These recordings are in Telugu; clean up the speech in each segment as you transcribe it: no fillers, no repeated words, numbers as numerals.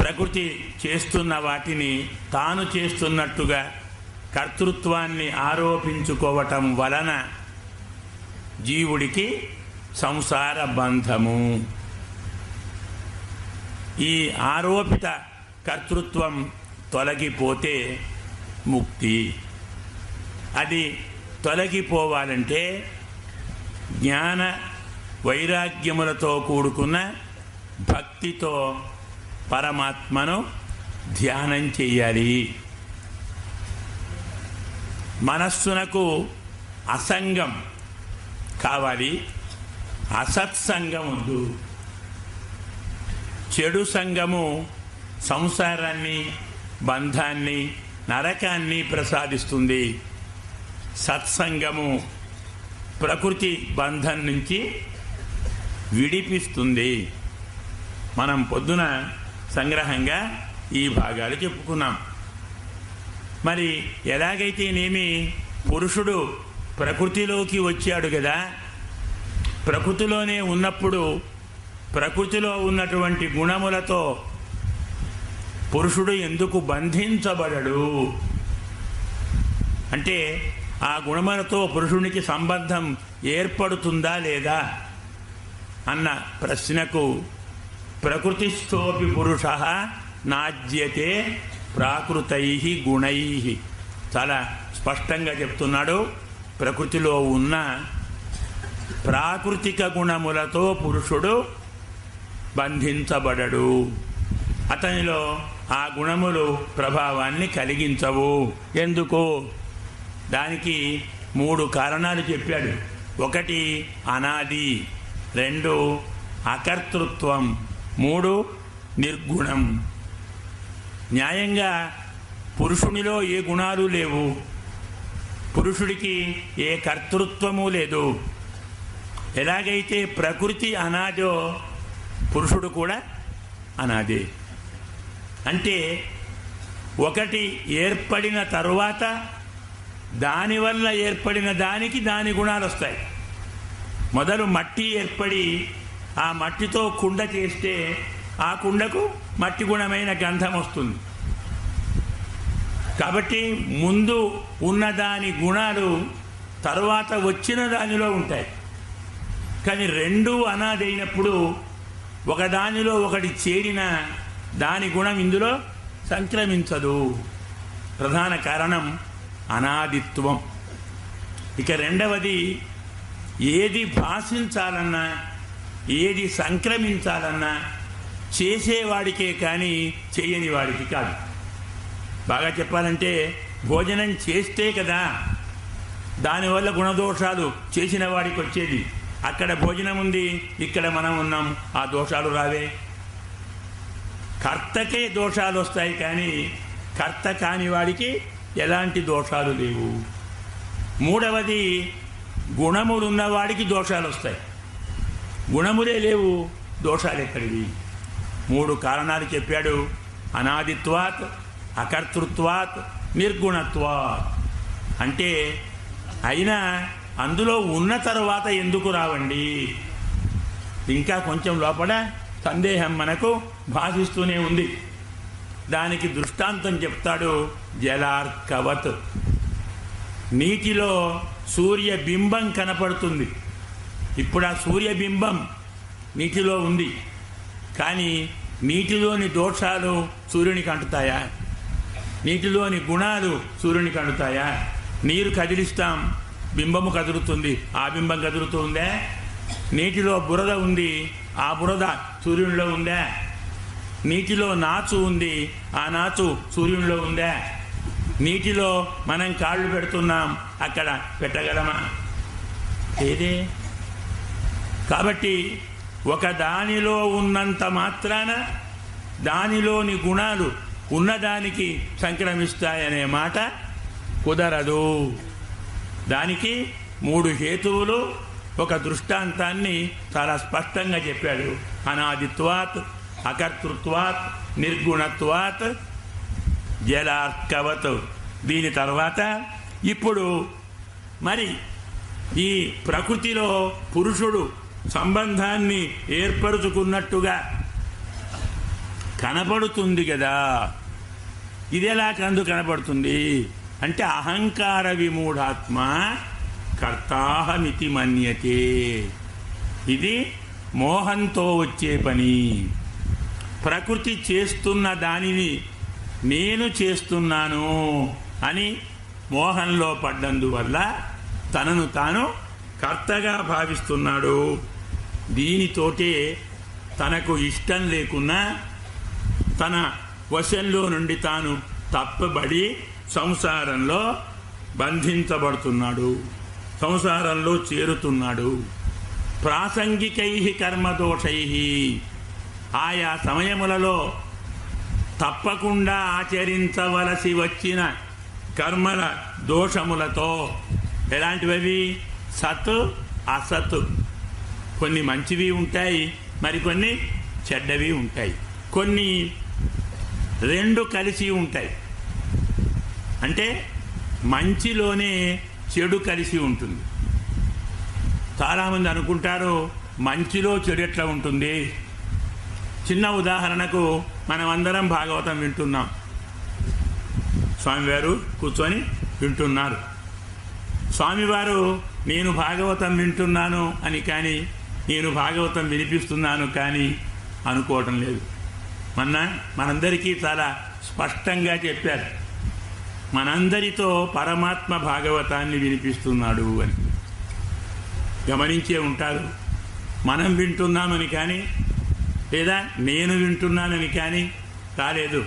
ప్రకృతి చేస్తున్న వాటిని తాను చేస్తున్నట్టుగా కర్తృత్వాన్ని ఆరోపించుకోవటం వలన జీవుడికి సంసార బంధము. ఈ ఆరోపిత కర్తృత్వం తొలగిపోతే ముక్తి. అది తొలగిపోవాలంటే జ్ఞాన వైరాగ్యములతో కూడుకున్న భక్తితో పరమాత్మను ధ్యానం చెయ్యాలి. మనస్సునకు అసంగం కావాలి, అసత్సంగం వద్దు. చెడు సంగము సంసారాన్ని, బంధాన్ని, నరకాన్ని ప్రసాదిస్తుంది. సత్సంగము ప్రకృతి బంధం నుంచి విడిపిస్తుంది. మనం పొద్దున సంగ్రహంగా ఈ భాగాలు చెప్పుకున్నాం. మరి ఎలాగైతేనేమి పురుషుడు ప్రకృతిలోకి వచ్చాడు కదా, ప్రకృతిలోనే ఉన్నప్పుడు ప్రకృతిలో ఉన్నటువంటి గుణములతో పురుషుడు ఎందుకు బంధించబడడు అంటే ఆ గుణములతో పురుషునికి సంబంధం ఏర్పడుతుందా లేదా అన్న ప్రశ్నకు ప్రకృతిస్థోపి పురుష నాజ్యతే ప్రాకృతై గుణై చాలా స్పష్టంగా చెప్తున్నాడు. ప్రకృతిలో ఉన్న ప్రాకృతిక గుణములతో పురుషుడు బంధించబడడు. అతనిలో ఆ గుణములు ప్రభావాన్ని కలిగించవు. ఎందుకు? దానికి 3 కారణాలు చెప్పాడు. 1 అనాది, 2 అకర్తృత్వం, 3 నిర్గుణం. న్యాయంగా పురుషునిలో ఏ గుణాలు లేవు, పురుషుడికి ఏ కర్తృత్వము లేదు. ఎలాగైతే ప్రకృతి అనాదో పురుషుడు కూడా అనాదే. అంటే ఒకటి ఏర్పడిన తరువాత దానివల్ల ఏర్పడిన దానికి దాని గుణాలు వస్తాయి. మొదలు మట్టి ఏర్పడి ఆ మట్టితో కుండ చేస్తే ఆ కుండకు మట్టి గుణమైన గంధం వస్తుంది. కాబట్టి ముందు ఉన్నదాని గుణాలు తరువాత వచ్చిన దానిలో ఉంటాయి. కానీ 2 అనాదైనప్పుడు ఒకదానిలో ఒకటి చేరిన దాని గుణం ఇందులో సంక్రమించదు. ప్రధాన కారణం అనాదిత్వం. ఇక 2వది, ఏది భాషించాలన్నా ఏది సంక్రమించాలన్నా చేసేవాడికే కానీ చేయని వాడికి కాదు. బాగా చెప్పాలంటే భోజనం చేస్తే కదా దానివల్ల గుణదోషాలు చేసిన వాడికి వచ్చేది. అక్కడ భోజనం ఉంది, ఇక్కడ మనం ఉన్నాం, ఆ దోషాలు రావే. కర్తకే దోషాలు వస్తాయి కానీ కర్త కాని వాడికి ఎలాంటి దోషాలు లేవు. 3వది, గుణములున్నవాడికి దోషాలు వస్తాయి. గుణములే లేవు, దోషాలు ఎక్కడివి? 3 కారణాలు చెప్పాడు. అనాదిత్వాత్, అకర్తృత్వాత్, నిర్గుణత్వాత్. అంటే అయినా అందులో ఉన్న తర్వాత ఎందుకు రావండి? ఇంకా కొంచెం లోపల సందేహం మనకు భాషిస్తూనే ఉంది. దానికి దృష్టాంతం చెప్తాడు. జలార్కవత్, నీటిలో సూర్యబింబం కనపడుతుంది. ఇప్పుడు ఆ సూర్యబింబం నీటిలో ఉంది, కానీ నీటిలోని దోషాలు సూర్యునికి అంటుతాయా? నీటిలోని గుణాలు సూర్యునికి అంటుతాయా? నీరు కదిలిస్తాం, బింబము కదులుతుంది, ఆ బింబం కదులుతుందే. నీటిలో బురద ఉంది, ఆ బురద సూర్యునిలో ఉందా? నీటిలో నాచు ఉంది, ఆ నాచు సూర్యునిలో ఉందా? నీటిలో మనం కాళ్ళు పెడుతున్నాం, అక్కడ పెట్టగలమా? ఏదే. కాబట్టి ఒక దానిలో ఉన్నంత మాత్రాన దానిలోని గుణాలు ఉన్నదానికి సంక్రమిస్తాయనే మాట కుదరదు. దానికి 3 హేతువులు, ఒక దృష్టాంతాన్ని చాలా స్పష్టంగా చెప్పాడు. అనాదిత్వాత్, అకర్తృత్వాత్, నిర్గుణత్వాత్, జలార్కవత్. దీని తర్వాత ఇప్పుడు మరి ఈ ప్రకృతిలో పురుషుడు సంబంధాన్ని ఏర్పరుచుకున్నట్టుగా కనపడుతుంది కదా. ఇది ఎలా కనపడుతుంది అంటే అహంకార విమూఢాత్మ కర్తాహమితి మన్యతే. ఇది మోహంతో వచ్చే పని. ప్రకృతి చేస్తున్న దానిని నేను చేస్తున్నాను అని మోహంలో పడ్డందువల్ల తనను తాను కర్తగా భావిస్తున్నాడు. దీనితోటే తనకు ఇష్టం లేకున్నా తన వశంలో నుండి తాను తప్పబడి సంసారంలో బంధించబడుతున్నాడు, సంసారంలో చేరుతున్నాడు. ప్రాసంగికై కర్మదోషై, ఆయా సమయములలో తప్పకుండా ఆచరించవలసి వచ్చిన కర్మల దోషములతో. ఎలాంటివి? సత్ అసత్. కొన్ని మంచివి ఉంటాయి, మరికొన్ని చెడ్డవి ఉంటాయి, కొన్ని రెండు కలిసి ఉంటాయి. అంటే మంచిలోనే చెడు కలిసి ఉంటుంది. చాలామంది అనుకుంటారు మంచిలో చెడు ఎట్లా ఉంటుంది. చిన్న ఉదాహరణకు మనమందరం భాగవతం వింటున్నాం. స్వామివారు కూర్చొని వింటున్నారు. స్వామివారు నేను భాగవతం వింటున్నాను అని కానీ, నేను భాగవతం వినిపిస్తున్నాను కానీ అనుకోవటం లేదు. మనందరికీ చాలా స్పష్టంగా చెప్పారు, మనందరితో పరమాత్మ భాగవతాన్ని వినిపిస్తున్నాడు అని. గమనించే ఉంటారు. మనం వింటున్నామని కానీ, లేదా నేను వింటున్నానని కానీ కాలేదు,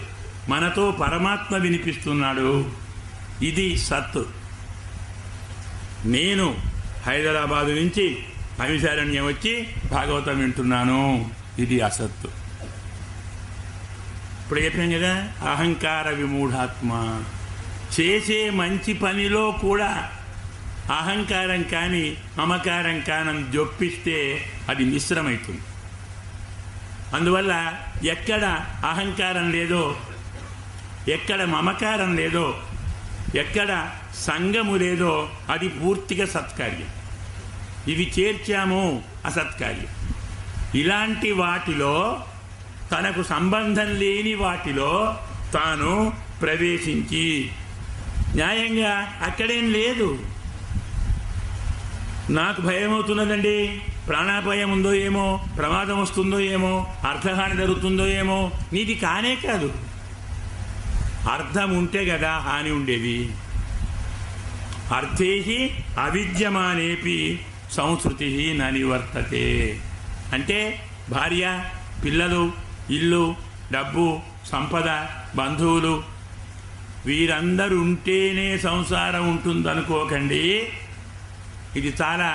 మనతో పరమాత్మ వినిపిస్తున్నాడు. ఇది సత్తు. నేను హైదరాబాదు నుంచి నైమిషారణ్యం వచ్చి భాగవతం వింటున్నాను, ఇది అసత్తు. ఇప్పుడు చెప్పాం కదా, అహంకార విమూఢాత్మ. చేసే మంచి పనిలో కూడా అహంకారం కానీ మమకారం కాని జొప్పిస్తే అది మిశ్రమవుతుంది. అందువల్ల ఎక్కడ అహంకారం లేదో, ఎక్కడ మమకారం లేదో, ఎక్కడ సంగము లేదో అది పూర్తిగా సత్కార్యం. ఇవి చేర్చాము అసత్కార్యం. ఇలాంటి వాటిలో, తనకు సంబంధం లేని వాటిలో తాను ప్రవేశించి, న్యాయంగా అక్కడేం లేదు. నాకు భయం అవుతున్నదండి, ప్రాణాపాయం ఉందో ఏమో, ప్రమాదం వస్తుందో ఏమో, అర్థహాని జరుగుతుందో ఏమో. నీది కానే కాదు. అర్థం ఉంటే కదా హాని ఉండేది. అర్థేహి అవిద్యమానేపి సంస్కృతి న నివర్తతే. అంటే భార్య, పిల్లలు, ఇల్లు, డబ్బు, సంపద, బంధువులు వీరందరూ ఉంటేనే సంసారం ఉంటుందనుకోకండి. ఇది చాలా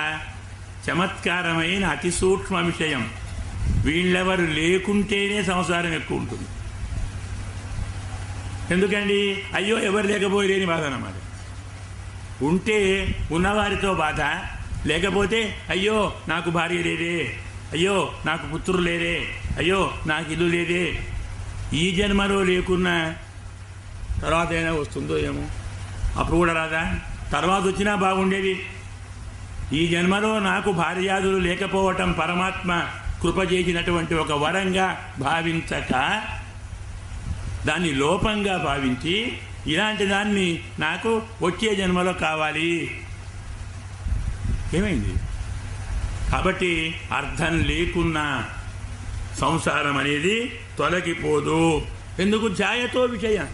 చమత్కారమైన అతి సూక్ష్మ విషయం. వీళ్ళెవరు లేకుంటేనే సంసారం ఎక్కువ ఉంటుంది. ఎందుకండి? అయ్యో ఎవరు లేకపోలేని బాధ అన్నమాట. ఉంటే ఉన్నవారితో బాధ, లేకపోతే అయ్యో నాకు భార్య లేదే, అయ్యో నాకు పుత్రులు లేరే, అయ్యో నాకు ఇల్లు లేదే. ఈ జన్మలో లేకున్నా తర్వాత అయినా వస్తుందో ఏమో, అప్పుడు కూడా రాదా? తర్వాత వచ్చినా బాగుండేది. ఈ జన్మలో నాకు భార్యాదులు లేకపోవటం పరమాత్మ కృప చేసినటువంటి ఒక వరంగా భావించక, దాన్ని లోపంగా భావించి, ఇలాంటి దాన్ని నాకు వచ్చే జన్మలో కావాలి. ఏమైంది? కాబట్టి అర్థం లేకున్నా సంసారం అనేది తొలగిపోదు. ఎందుకు? ధ్యాయతో విషయం.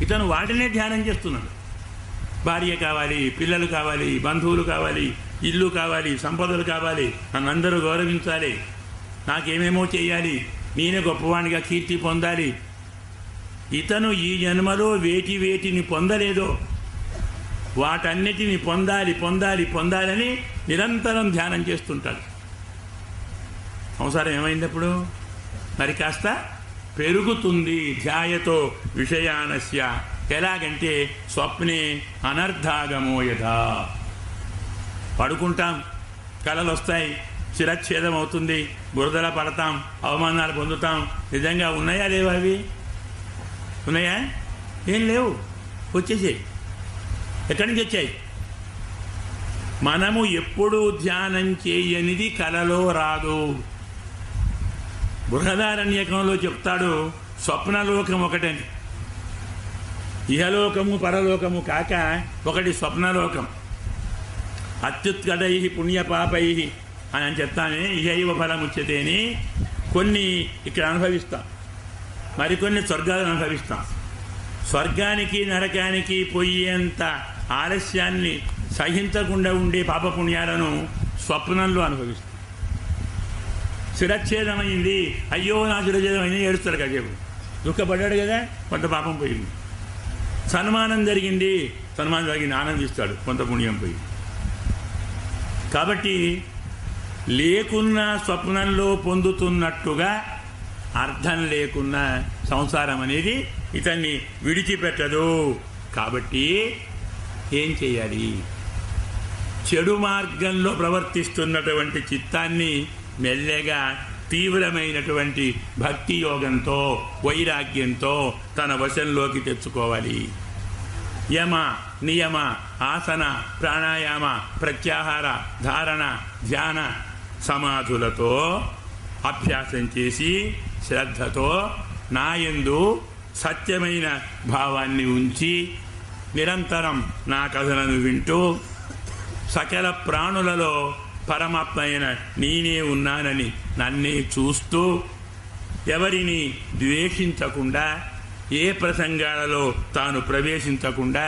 ఇతను వాటినే ధ్యానం చేస్తున్నాడు. భార్య కావాలి, పిల్లలు కావాలి, బంధువులు కావాలి, ఇల్లు కావాలి, సంపదలు కావాలి, నన్నందరూ గౌరవించాలి, నాకేమేమో చేయాలి, నేనే గొప్పవాడిగా కీర్తి పొందాలి. ఇతను ఈ జన్మలో వేటిని పొందలేదో వాటన్నిటిని పొందాలి పొందాలి పొందాలని నిరంతరం ధ్యానం చేస్తుంటాడు. సంసారం ఏమైందప్పుడు? మరి కాస్త పెరుగుతుంది. ధ్యాయతో విషయానస్య. ఎలాగంటే స్వప్నే అనర్థాగమో యథా. పడుకుంటాం, కలలు వస్తాయి, శిరచ్ఛేదం అవుతుంది, బురదలా పడతాం, అవమానాలు పొందుతాం. నిజంగా ఉన్నాయా లేవా? అవి ఉన్నాయా? ఏం లేవు. వచ్చేసాయి. ఎక్కడి నుంచి వచ్చాయి? మనము ఎప్పుడూ ధ్యానం చేయనిది కలలో రాదు. బృహదారణ్యకంలో చెప్తాడు, స్వప్నలోకం ఒకటని. ఇహలోకము పరలోకము కాక ఒకటి స్వప్నలోకం. అత్యుత్కటై పుణ్యపాపై అని చెప్తానే ఇహైవ ఫలముచ్యతే అని కొన్ని ఇక్కడ అనుభవిస్తాం, మరికొన్ని స్వర్గాలను అనుభవిస్తాం. స్వర్గానికి నరకానికి పోయేంత ఆలస్యాన్ని సహించకుండా ఉండే పాపపుణ్యాలను స్వప్నంలో అనుభవిస్తాం. శిరచ్ఛేదమైంది, అయ్యో నా శిరచ్ఛేదమైంది, ఏడుస్తాడు కాసేపు, దుఃఖపడ్డాడు కదా, కొంత పాపం పోయింది. సన్మానం జరిగింది, సన్మానం జరిగింది, ఆనందిస్తాడు, కొంత పుణ్యం పోయింది. కాబట్టి లేకున్న స్వప్నంలో పొందుతున్నట్టుగా అర్థం లేకున్న సంసారం అనేది ఇతన్ని విడిచిపెట్టదు. కాబట్టి ఏం చేయాలి? చెడు మార్గంలో ప్రవర్తిస్తున్నటువంటి చిత్తాన్ని మెల్లగా తీవ్రమైనటువంటి భక్తి యోగంతో వైరాగ్యంతో తన వశంలోకి తెచ్చుకోవాలి. యమ నియమ ఆసన ప్రాణాయామ ప్రత్యాహార ధారణ ధ్యాన సమాధులతో అభ్యాసం చేసి శ్రద్ధతో నాయందు సత్యమైన భావాన్ని ఉంచి నిరంతరం నా కథలను వింటూ సకల ప్రాణులలో పరమాత్మ అయిన నేనే ఉన్నానని నన్నే చూస్తూ ఎవరిని ద్వేషించకుండా ఏ ప్రసంగాలలో తాను ప్రవేశించకుండా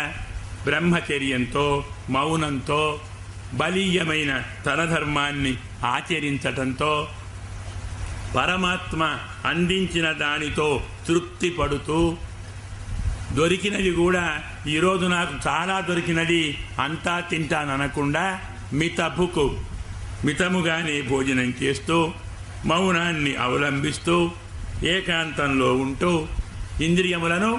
బ్రహ్మచర్యంతో మౌనంతో బలీయమైన తన ధర్మాన్ని ఆచరించటంతో పరమాత్మ అందించిన దానితో తృప్తి పడుతూ దొరికినది కూడా ఈరోజు నాకు చాలా దొరికినది అంతా తింటాననకుండా మితముగానే భోజనం చేస్తూ మౌనాన్ని అవలంబిస్తూ ఏకాంతంలో ఉంటూ ఇంద్రియములను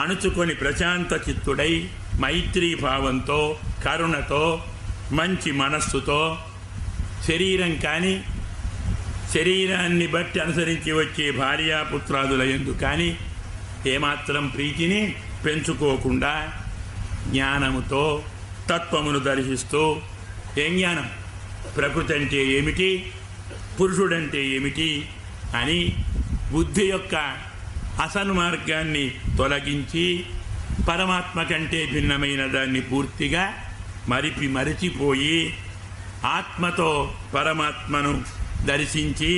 అణుచుకొని ప్రశాంత చిత్తుడై మైత్రీ భావంతో కరుణతో మంచి మనస్సుతో శరీరం కానీ శరీరాన్ని బట్టి అనుసరించి వచ్చే భార్యాపుత్రాదుల యందు కానీ ఏమాత్రం ప్రీతిని పెంచుకోకుండా జ్ఞానముతో తత్వమును దర్శిస్తూ ఏం జ్ఞానం? ప్రకృతి అంటే ఏమిటి, పురుషుడంటే ఏమిటి అని బుద్ధి యొక్క అసన్మార్గాన్ని తొలగించి పరమాత్మ కంటే భిన్నమైన దాన్ని పూర్తిగా మరిచిపోయి ఆత్మతో పరమాత్మను దర్శించి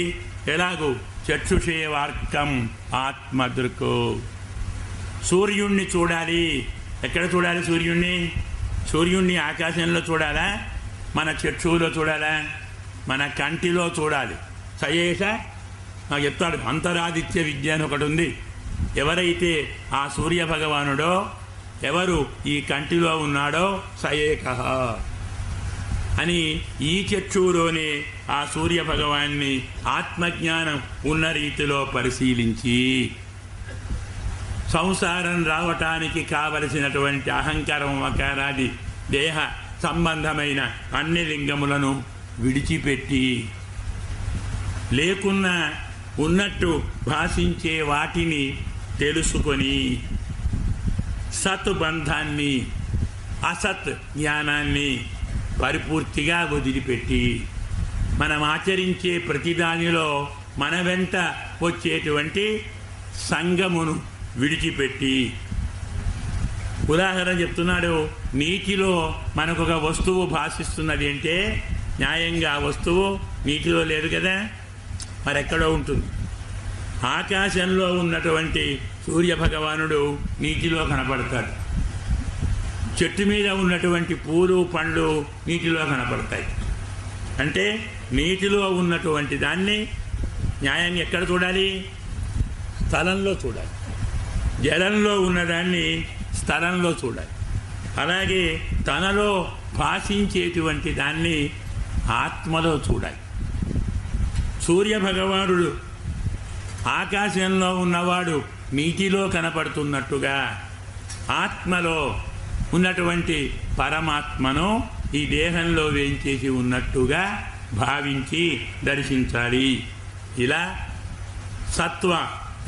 ఎలాగూ చక్షుషేవార్కం ఆత్మదృక్కు సూర్యుణ్ణి చూడాలి. ఎక్కడ చూడాలి సూర్యుణ్ణి? సూర్యుణ్ణి ఆకాశంలో చూడాలా, మన చక్షువులో చూడాలా, మన కంటిలో చూడాలి. సయేష నాకు చెప్తాడు, అంతరాదిత్య విద్య అని ఒకటి ఉంది. ఎవరైతే ఆ సూర్య భగవానుడో ఎవరు ఈ కంటిలో ఉన్నాడో సయేక అని ఈ చక్షువులోనే ఆ సూర్య భగవాన్ని ఆత్మజ్ఞానం ఉన్న రీతిలో పరిశీలించి సంసారం రావటానికి కావలసినటువంటి అహంకారం మకారాది దేహ సంబంధమైన అన్ని లింగములను విడిచిపెట్టి లేకున్నా ఉన్నట్టు భాషించే వాటిని తెలుసుకొని సత్ బంధాన్ని అసత్ జ్ఞానాన్ని పరిపూర్తిగా వదిలిపెట్టి మనం ఆచరించే ప్రతిదానిలో మన వెంట వచ్చేటువంటి సంగమును విడిచిపెట్టి, ఉదాహరణ చెప్తున్నాడు, నీటిలో మనకొక వస్తువు భాషిస్తున్నది అంటే న్యాయంగా ఆ వస్తువు నీటిలో లేదు కదా, మరెక్కడో ఉంటుంది. ఆకాశంలో ఉన్నటువంటి సూర్యభగవానుడు నీటిలో కనపడతాడు. చెట్టు మీద ఉన్నటువంటి పూలు పండ్లు నీటిలో కనపడతాయి. అంటే నీటిలో ఉన్నటువంటి దాన్ని న్యాయంగా ఎక్కడ చూడాలి? స్థలంలో చూడాలి. జలంలో ఉన్నదాన్ని స్థలంలో చూడాలి. అలాగే తనలో భాషించేటువంటి దాన్ని ఆత్మలో చూడాలి. సూర్యభగవానుడు ఆకాశంలో ఉన్నవాడు నీటిలో కనపడుతున్నట్టుగా ఆత్మలో ఉన్నటువంటి పరమాత్మను ఈ దేహంలో వేయించేసి ఉన్నట్టుగా భావించి దర్శించాలి. ఇలా సత్వ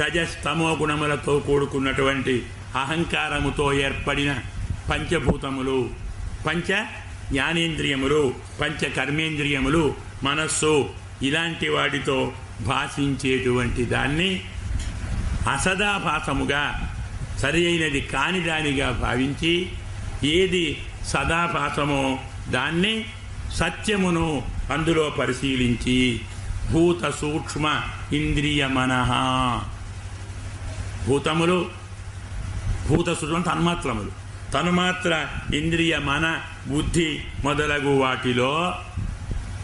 రజస్తమో గుణములతో కూడుకున్నటువంటి అహంకారముతో ఏర్పడిన పంచభూతములు, పంచ జ్ఞానేంద్రియములు, పంచ కర్మేంద్రియములు, మనస్సు ఇలాంటి వాటితో భాషించేటువంటి దాన్ని అసదాభాసముగా సరి అయినది కాని దానిగా భావించి ఏది సదాభాసమో దాన్ని సత్యమును అందులో పరిశీలించి భూత సూక్ష్మ ఇంద్రియ మనః, భూతములు భూత సూక్ష్మ తన్మాత్రములు, తన్మాత్ర ఇంద్రియ మన బుద్ధి మొదలగు వాటిలో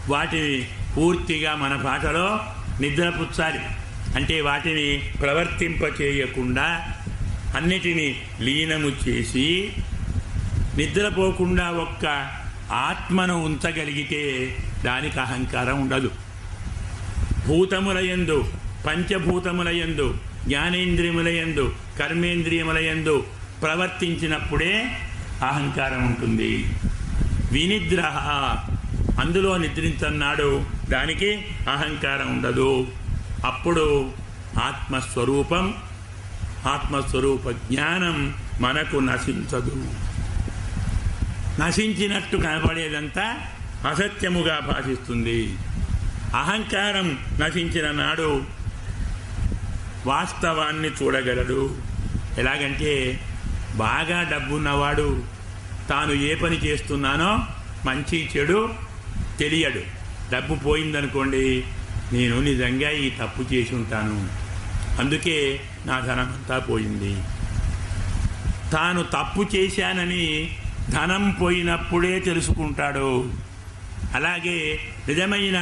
వాటిని పూర్తిగా మన భాషలో నిద్రపుచ్చాలి. అంటే వాటిని ప్రవర్తింపచేయకుండా అన్నిటినీ లీనము చేసి నిద్రపోకుండా ఒక్క ఆత్మను ఉంచగలిగితే దానికి అహంకారం ఉండదు. భూతములయందు, పంచభూతములయందు, జ్ఞానేంద్రియములయందు, కర్మేంద్రియములయందు ప్రవర్తించినప్పుడే అహంకారం ఉంటుంది. వినిద్ర, అందులో నిద్రించన్నాడు, దానికి అహంకారం ఉండదు. అప్పుడు ఆత్మస్వరూపం, ఆత్మస్వరూప జ్ఞానం మనకు నశించదు. నశించినట్టు కనపడేదంతా అసత్యముగా భాషిస్తుంది. అహంకారం నశించిన నాడు వాస్తవాన్ని చూడగలడు. ఎలాగంటే బాగా డబ్బున్నవాడు తాను ఏ పని చేస్తున్నానో మంచి చెడు తెలియడు. డబ్బు పోయిందనుకోండి, నేను నిజంగా ఈ తప్పు చేసి ఉంటాను, అందుకే నా ధనమంతా పోయింది. తాను తప్పు చేశానని ధనం పోయినప్పుడే తెలుసుకుంటాడు. అలాగే నిజమైన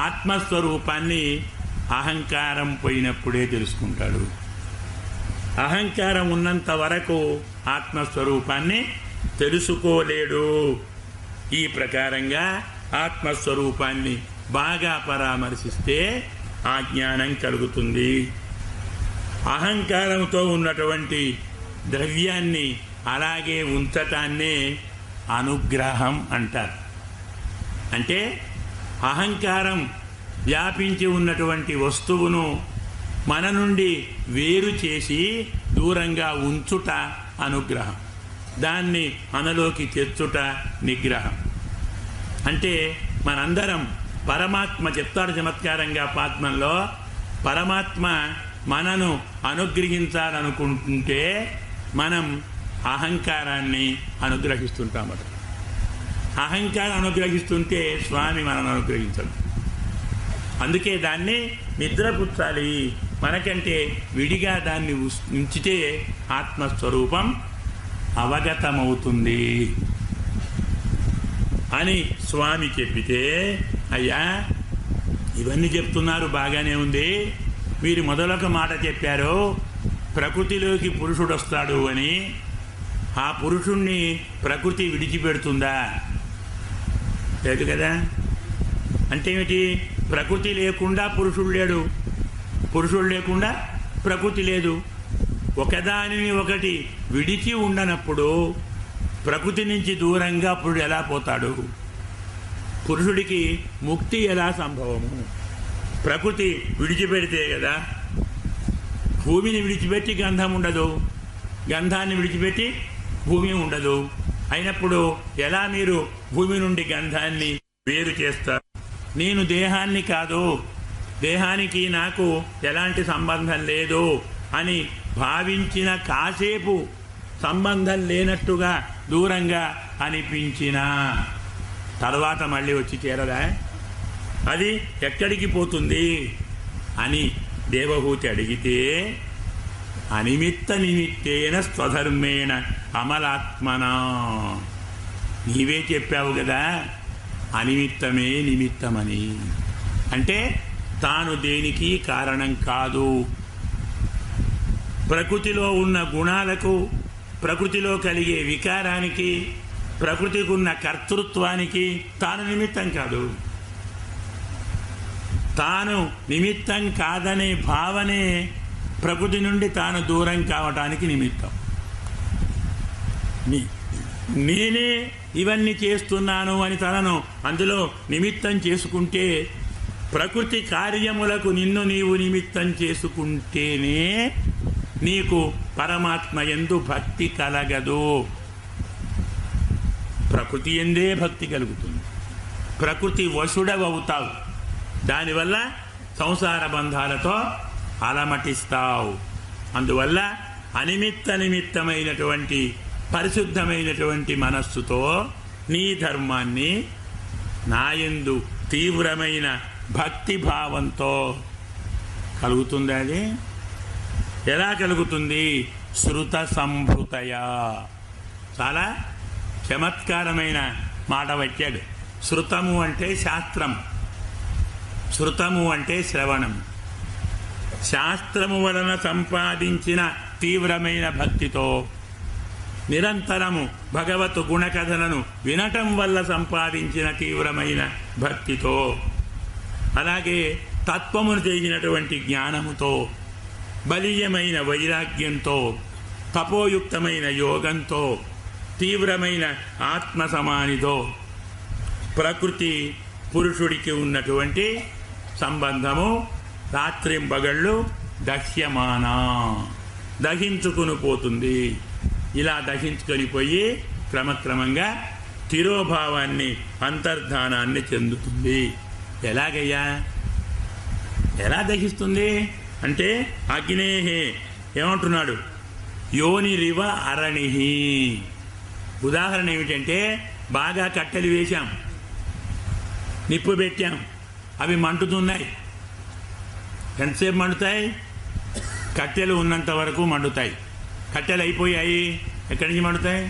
ఆత్మస్వరూపాన్ని అహంకారం పోయినప్పుడే తెలుసుకుంటాడు. అహంకారం ఉన్నంత వరకు ఆత్మస్వరూపాన్ని తెలుసుకోలేడు. ఈ ప్రకారంగా ఆత్మస్వరూపాన్ని బాగా పరామర్శిస్తే ఆ జ్ఞానం కలుగుతుంది. అహంకారంతో ఉన్నటువంటి ద్రవ్యాన్ని అలాగే ఉంచటాన్నే అనుగ్రహం అంటారు. అంటే అహంకారం వ్యాపించి ఉన్నటువంటి వస్తువును మన నుండి వేరు చేసి దూరంగా ఉంచుట అనుగ్రహం, దాన్ని మనలోకి తెచ్చుట నిగ్రహం. అంటే మనందరం పరమాత్మ చెప్తాడు చమత్కారంగా పాత్మలో, పరమాత్మ మనను అనుగ్రహించాలనుకుంటుంటే మనం అహంకారాన్ని అనుగ్రహిస్తుంటామట. అహంకారం అనుగ్రహిస్తుంటే స్వామి మనను అనుగ్రహించడు. అందుకే దాన్ని నిద్రపుచ్చాలి. మనకంటే విడిగా దాన్ని ఉంచితే ఆత్మస్వరూపం అవగతమవుతుంది అని స్వామి చెప్పితే, అయ్యా ఇవన్నీ చెప్తున్నారు బాగానే ఉంది, మీరు మొదలొక మాట చెప్పారు, ప్రకృతిలోకి పురుషుడు వస్తాడు అని. ఆ పురుషుణ్ణి ప్రకృతి విడిచిపెడుతుందా? లేదు కదా. అంటే ఏమిటి? ప్రకృతి లేకుండా పురుషుడు లేడు, పురుషుడు లేకుండా ప్రకృతి లేదు. ఒకదానిని ఒకటి విడిచి ఉండనప్పుడు ప్రకృతి నుంచి దూరంగా పురుడు ఎలా పోతాడు? పురుషుడికి ముక్తి ఎలా సంభవము? ప్రకృతి విడిచిపెడితే కదా. భూమిని విడిచిపెట్టి గంధం ఉండదు, గంధాన్ని విడిచిపెట్టి భూమి ఉండదు. అయినప్పుడు ఎలా మీరు భూమి నుండి గంధాన్ని వేరు చేస్తారు? నేను దేహాన్ని కాదు, దేహానికి నాకు ఎలాంటి సంబంధం లేదు అని భావించిన కాసేపు సంబంధం లేనట్టుగా దూరంగా అనిపించిన తర్వాత మళ్ళీ వచ్చి చేరదా? అది ఎక్కడికి పోతుంది అని దేవహూతి అడిగితే, అనిమిత్త నిమిత్తేన స్వధర్మేణ అమలాత్మనా. నీవే చెప్పావు కదా అనిమిత్తమే నిమిత్తమని. అంటే తాను దేనికి కారణం కాదు. ప్రకృతిలో ఉన్న గుణాలకు, ప్రకృతిలో కలిగే వికారానికి, ప్రకృతికి ఉన్న కర్తృత్వానికి తాను నిమిత్తం కాదు. తాను నిమిత్తం కాదనే భావనే ప్రకృతి నుండి తాను దూరం కావటానికి నిమిత్తం. నేనే ఇవన్నీ చేస్తున్నాను అని తనను అందులో నిమిత్తం చేసుకుంటే, ప్రకృతి కార్యములకు నిన్ను నీవు నిమిత్తం చేసుకుంటేనే నీకు పరమాత్మ యందు భక్తి కలగదు. ప్రకృతి యందే భక్తి కలుగుతుంది. ప్రకృతి వశుడవవుతావు. దానివల్ల సంసార బంధాలతో అలమటిస్తావు. అందువల్ల నిమిత్తమైనటువంటి పరిశుద్ధమైనటువంటి మనస్సుతో నీ ధర్మాన్ని నాయందు తీవ్రమైన భక్తిభావంతో కలుగుతుంది. అది ఎలా కలుగుతుంది? శృత సంభృతయా. చాలా చమత్కారమైన మాట వచ్చాడు. శృతము అంటే శాస్త్రం, శృతము అంటే శ్రవణం. శాస్త్రము వలన సంపాదించిన తీవ్రమైన భక్తితో, నిరంతరము భగవత్ గుణకథలను వినటం వల్ల సంపాదించిన తీవ్రమైన భక్తితో, అలాగే తత్వమును తెలిసినటువంటి జ్ఞానముతో, బలీయమైన వైరాగ్యంతో, తపోయుక్తమైన యోగంతో, తీవ్రమైన ఆత్మ సమానితో ప్రకృతి పురుషుడికి ఉన్నటువంటి సంబంధము రాత్రింబగళ్ళు దహ్యమానా, దహించుకుని పోతుంది. ఇలా దహించుకొని పోయి క్రమక్రమంగా తిరోభావాన్ని, అంతర్ధానాన్ని చెందుతుంది. ఎలాగయ్యా? ఎలా దహిస్తుంది అంటే అగ్నేహే ఏమంటున్నాడు? యోనిరివ అరణిహి. ఉదాహరణ ఏమిటంటే, బాగా కట్టెలు వేశాం, నిప్పు పెట్టాం, అవి మండుతున్నాయి. ఎంతసేపు మండుతాయి? కట్టెలు ఉన్నంత వరకు మండుతాయి. కట్టెలు అయిపోయాయి, ఎక్కడి నుంచి మండుతాయి?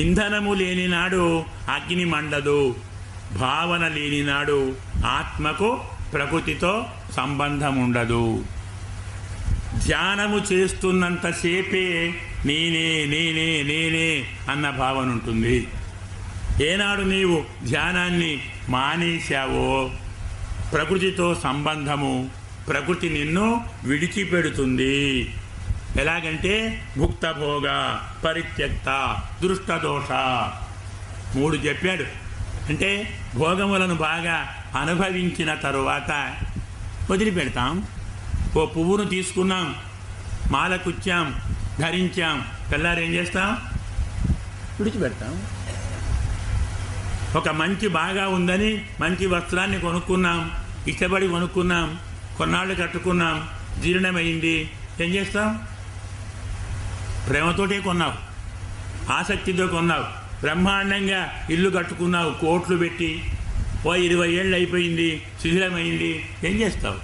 ఇంధనము లేని నాడు అగ్ని మండదు. భావన లేని నాడు ఆత్మకు ప్రకృతితో సంబంధం ఉండదు. ధ్యానము చేస్తున్నంతసేపే నేనే నేనే నేనే అన్న భావన ఉంటుంది. ఏనాడు నీవు ధ్యానాన్ని మానేశావో ప్రకృతితో సంబంధము, ప్రకృతి నిన్ను విడిచిపెడుతుంది. ఎలాగంటే భుక్తభోగ, పరిత్యక్త, దృష్టదోష 3 చెప్పాడు. అంటే భోగములను బాగా అనుభవించిన తరువాత వదిలిపెడతాం. ఓ పువ్వును తీసుకున్నాం, మాల కుచ్చాం, ధరించాం, తెల్లారేం చేస్తాం? విడిచిపెడతాం. ఒక మంచి బాగా ఉందని మంచి వస్త్రాన్ని కొనుక్కున్నాం, ఇష్టపడి కొనుక్కున్నాం, కొన్నాళ్ళు కట్టుకున్నాం, జీర్ణమైంది, ఏం చేస్తాం? ప్రేమతోటే కొన్నావు, ఆసక్తితో కొన్నావు, బ్రహ్మాండంగా ఇల్లు కట్టుకున్నావు కోట్లు పెట్టి, ఓ 20 ఏళ్ళు అయిపోయింది, శిథిలమైంది, ఏం చేస్తావు?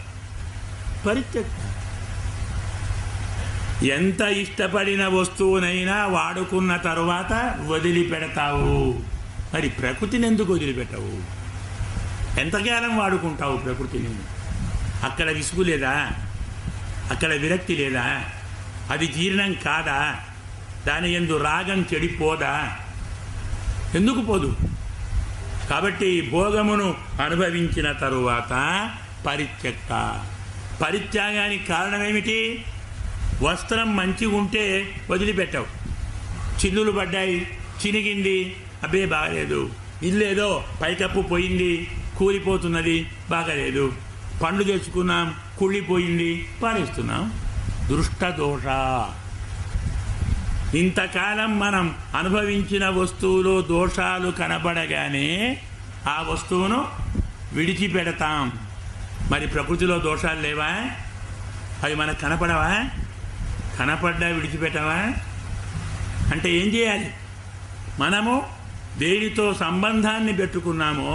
పరిత్యక్త. ఎంత ఇష్టపడిన వస్తువునైనా వాడుకున్న తరువాత వదిలిపెడతావు. మరి ప్రకృతిని ఎందుకు వదిలిపెట్టవు? ఎంతకాలం వాడుకుంటావు ప్రకృతిని? అక్కడ విసుగు లేదా? అక్కడ విరక్తి లేదా? అది జీర్ణం కాదా? దాని యందు రాగం చెడిపోదా? ఎందుకు పోదు? కాబట్టి భోగమును అనుభవించిన తరువాత పరిత్యక్త. పరిత్యాగానికి కారణమేమిటి? వస్త్రం మంచిగా ఉంటే వదిలిపెట్టావు, చిల్లులు పడ్డాయి, చినిగింది, అబ్బే బాగలేదు. ఇల్లేదో పైకప్పు పోయింది, కూలిపోతున్నది, బాగలేదు. పండ్లు తెచ్చుకున్నాం, కుళ్ళిపోయింది, పారేస్తున్నాం. దృష్టదోష. ఇంతకాలం మనం అనుభవించిన వస్తువులో దోషాలు కనబడగానే ఆ వస్తువును విడిచిపెడతాం. మరి ప్రకృతిలో దోషాలు లేవా? అవి మనకు కనపడవా? కనపడ్డా విడిచిపెట్టవా? అంటే ఏం చేయాలి? మనము దేనితో సంబంధాన్ని పెట్టుకున్నామో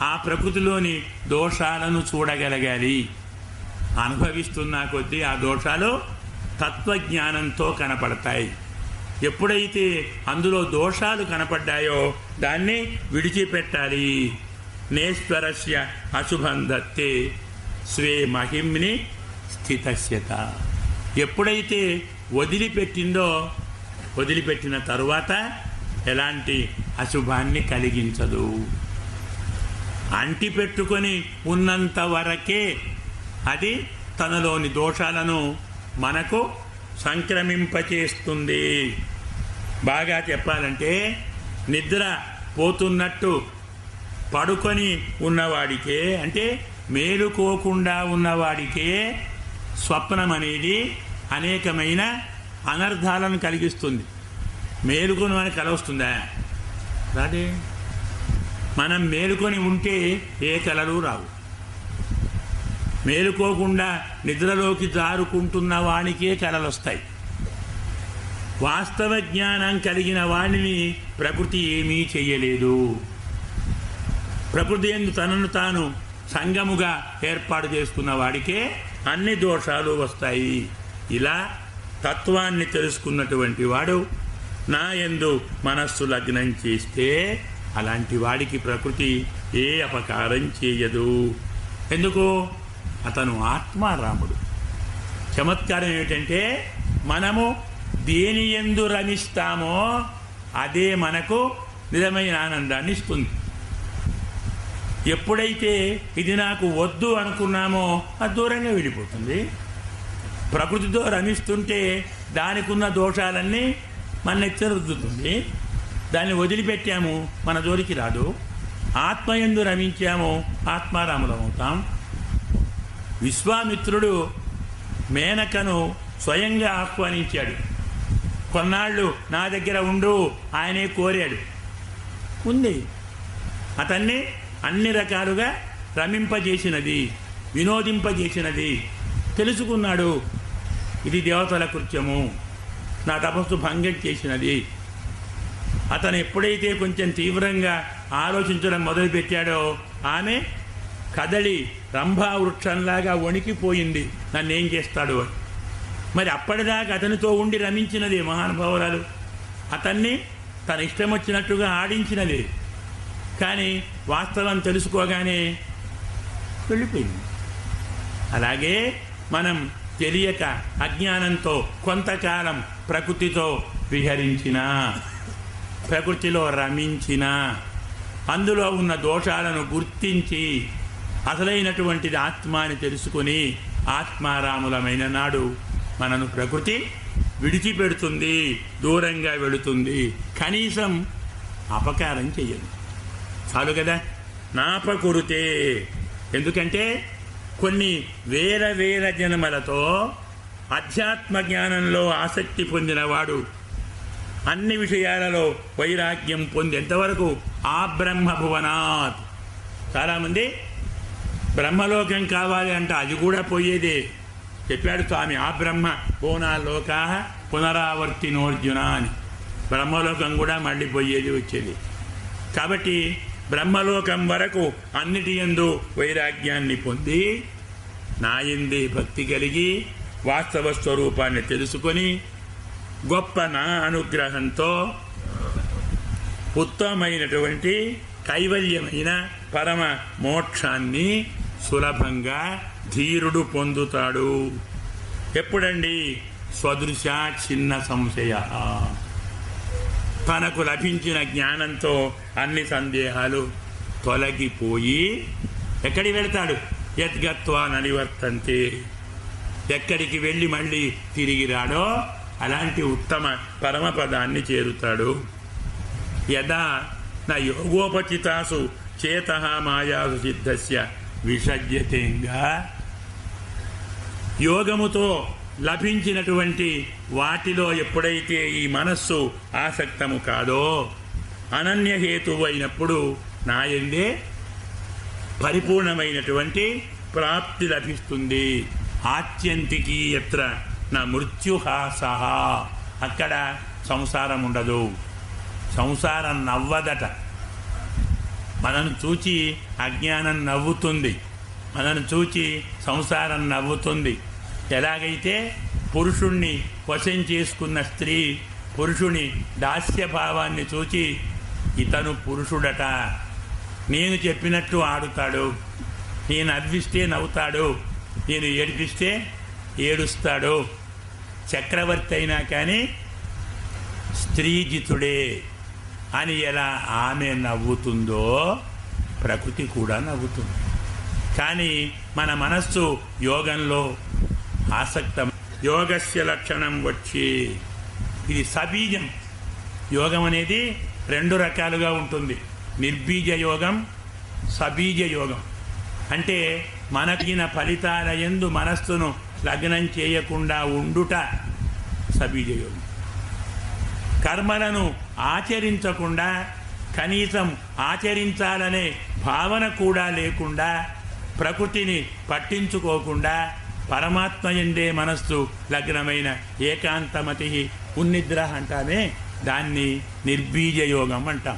ఆ ప్రకృతిలోని దోషాలను చూడగలగాలి. అనుభవిస్తున్న కొద్దీ ఆ దోషాలు తత్వజ్ఞానంతో కనపడతాయి. ఎప్పుడైతే అందులో దోషాలు కనపడ్డాయో దాన్ని విడిచిపెట్టాలి. నేశ్వరస్య అశుభం దత్తే స్వే మహిమ్ని స్థితస్యత. ఎప్పుడైతే వదిలిపెట్టిన తరువాత ఎలాంటి అశుభాన్ని కలిగించదు. అంటిపెట్టుకొని ఉన్నంత వరకే అది తనలోని దోషాలను మనకు సంక్రమింపచేస్తుంది. బాగా చెప్పాలంటే నిద్ర పోతున్నట్టు పడుకొని ఉన్నవాడికే, అంటే మేలుకోకుండా ఉన్నవాడికే స్వప్నం అనేది అనేకమైన అనర్థాలను కలిగిస్తుంది. మేలుకొని మనకి కల వస్తుందా? రాదే. మనం మేలుకొని ఉంటే ఏ కలలు రావు. మేలుకోకుండా నిద్రలోకి జారుకుంటున్న వానికే కలలొస్తాయి. వాస్తవ జ్ఞానం కలిగిన వాణిని ప్రకృతి ఏమీ చెయ్యలేదు. ప్రకృతి యందు తనను తాను సంగముగా ఏర్పాటు చేసుకున్న వాడికే అన్ని దోషాలు వస్తాయి. ఇలా తత్వాన్ని తెలుసుకున్నటువంటి వాడు నా యందు మనస్సు లగ్నం చేస్తే అలాంటి వాడికి ప్రకృతి ఏ అపకారం చేయదు. ఎందుకు? అతను ఆత్మారాముడు. చమత్కారం ఏమిటంటే మనము దేని యందు రమిస్తామో అదే మనకు నిజమైన ఆనందాన్ని ఇస్తుంది. ఎప్పుడైతే ఇది నాకు వద్దు అనుకున్నామో అది దూరంగా వెళ్ళిపోతుంది. ప్రకృతితో రమిస్తుంటే దానికి ఉన్న దోషాలన్నీ మన ఎత్తున రుద్దుతుంది. దాన్ని వదిలిపెట్టాము మన జోలికి రాదు. ఆత్మయందు రమించాము ఆత్మారాములం అవుతాం. విశ్వామిత్రుడు మేనకను స్వయంగా ఆహ్వానించాడు. కొన్నాళ్ళు నా దగ్గర ఉండు ఆయనే కోరాడు. ఉంది. అతన్ని అన్ని రకాలుగా రమింపజేసినది, వినోదింపజేసినది. తెలుసుకున్నాడు ఇది దేవతల కృత్యము, నా తపస్సు భంగం చేసినది. అతను ఎప్పుడైతే కొంచెం తీవ్రంగా ఆలోచించడం మొదలుపెట్టాడో ఆమె కదలి రంభా వృక్షంలాగా వణికిపోయింది. నన్నేం చేస్తాడు అని. మరి అప్పటిదాకా అతనితో ఉండి రమించినదే మహానుభావురాలు. అతన్ని తన ఇష్టం వచ్చినట్టుగా ఆడించినదే. కానీ వాస్తవం తెలుసుకోగానే వెళ్ళిపోయింది. అలాగే మనం తెలియక అజ్ఞానంతో కొంతకాలం ప్రకృతితో విహరించినా, ప్రకృతిలో రమించినా, అందులో ఉన్న దోషాలను గుర్తించి అసలైనటువంటిది ఆత్మ అని తెలుసుకుని ఆత్మారాములమైన నాడు మనను ప్రకృతి విడిచిపెడుతుంది, దూరంగా వెళుతుంది. కనీసం అపకారం చెయ్యదు. చాలు కదా. నాపకురుతే. ఎందుకంటే కొన్ని వేల వేల జన్మలతో అధ్యాత్మ జ్ఞానంలో ఆసక్తి పొందినవాడు అన్ని విషయాలలో వైరాగ్యం పొంది ఎంతవరకు ఆ బ్రహ్మభువనాత్. చాలామంది బ్రహ్మలోకం కావాలి అంటే అది కూడా పోయేదే. చెప్పాడు స్వామి, ఆ బ్రహ్మ భువనాలోకా పునరావర్తినోర్జున అని. బ్రహ్మలోకం కూడా మళ్ళీ పోయేది వచ్చేది. కాబట్టి బ్రహ్మలోకం వరకు అన్నిటి యందు వైరాగ్యాన్ని పొంది నా యందే భక్తి కలిగి వాస్తవ స్వరూపాన్ని తెలుసుకొని గొప్ప నా అనుగ్రహంతో ఉత్తమమైనటువంటి కైవల్యమైన పరమ మోక్షాన్ని సులభంగా ధీరుడు పొందుతాడు. ఎప్పుడండి? స్వదృశ చిన్న సంశయ. తనకు లభించిన జ్ఞానంతో అన్ని సందేహాలు తొలగిపోయి ఎక్కడికి వెళతాడు? యద్గత్వా ననివర్తంతే. ఎక్కడికి వెళ్ళి మళ్ళీ తిరిగి రాడో అలాంటి ఉత్తమ పరమపదాన్ని చేరుతాడు. యదా నా యోగోపచితాసు చేతః మాయాసు సిద్ధస్య విషజ్యతేంగా. యోగముతో లభించినటువంటి వాటిలో ఎప్పుడైతే ఈ మనస్సు ఆసక్తము కాదో, అనన్యహేతువు అయినప్పుడు నా యందే పరిపూర్ణమైనటువంటి ప్రాప్తి లభిస్తుంది. ఆత్యంతికి యత్ర నా మృత్యుహాసః. అక్కడ సంసారం ఉండదు. సంసారం నవ్వదట. మనను చూచి అజ్ఞానం నవ్వుతుంది, మనను చూచి సంసారం నవ్వుతుంది. ఎలాగైతే పురుషుణ్ణి వశం చేసుకున్న స్త్రీ పురుషుని దాస్యభావాన్ని చూచి ఇతను పురుషుడట, నేను చెప్పినట్టు ఆడుతాడు, నేను నవ్విస్తే నవ్వుతాడు, నేను ఏడిపిస్తే ఏడుస్తాడు, చక్రవర్తి అయినా కానీ స్త్రీజితుడే అని ఎలా ఆమె నవ్వుతుందో ప్రకృతి కూడా నవ్వుతుంది. కానీ మన మనస్సు యోగంలో ఆసక్తం. యోగస్య లక్షణం వచ్చి ఇది సబీజం. యోగం అనేది రెండు రకాలుగా ఉంటుంది. నిర్బీజ యోగం, సబీజ యోగం. అంటే మనకిన ఫలితాల యందు మనస్సును లగ్నం చేయకుండా ఉండుట సబీజ యోగం. కర్మలను ఆచరించకుండా, కనీసం ఆచరించాలనే భావన కూడా లేకుండా ప్రకృతిని పట్టించుకోకుండా పరమాత్మ ఎందే మనస్సు లగ్నమైన ఏకాంతమతి ఉన్నిద్ర అంటామే, దాన్ని నిర్బీజ యోగం అంటాం.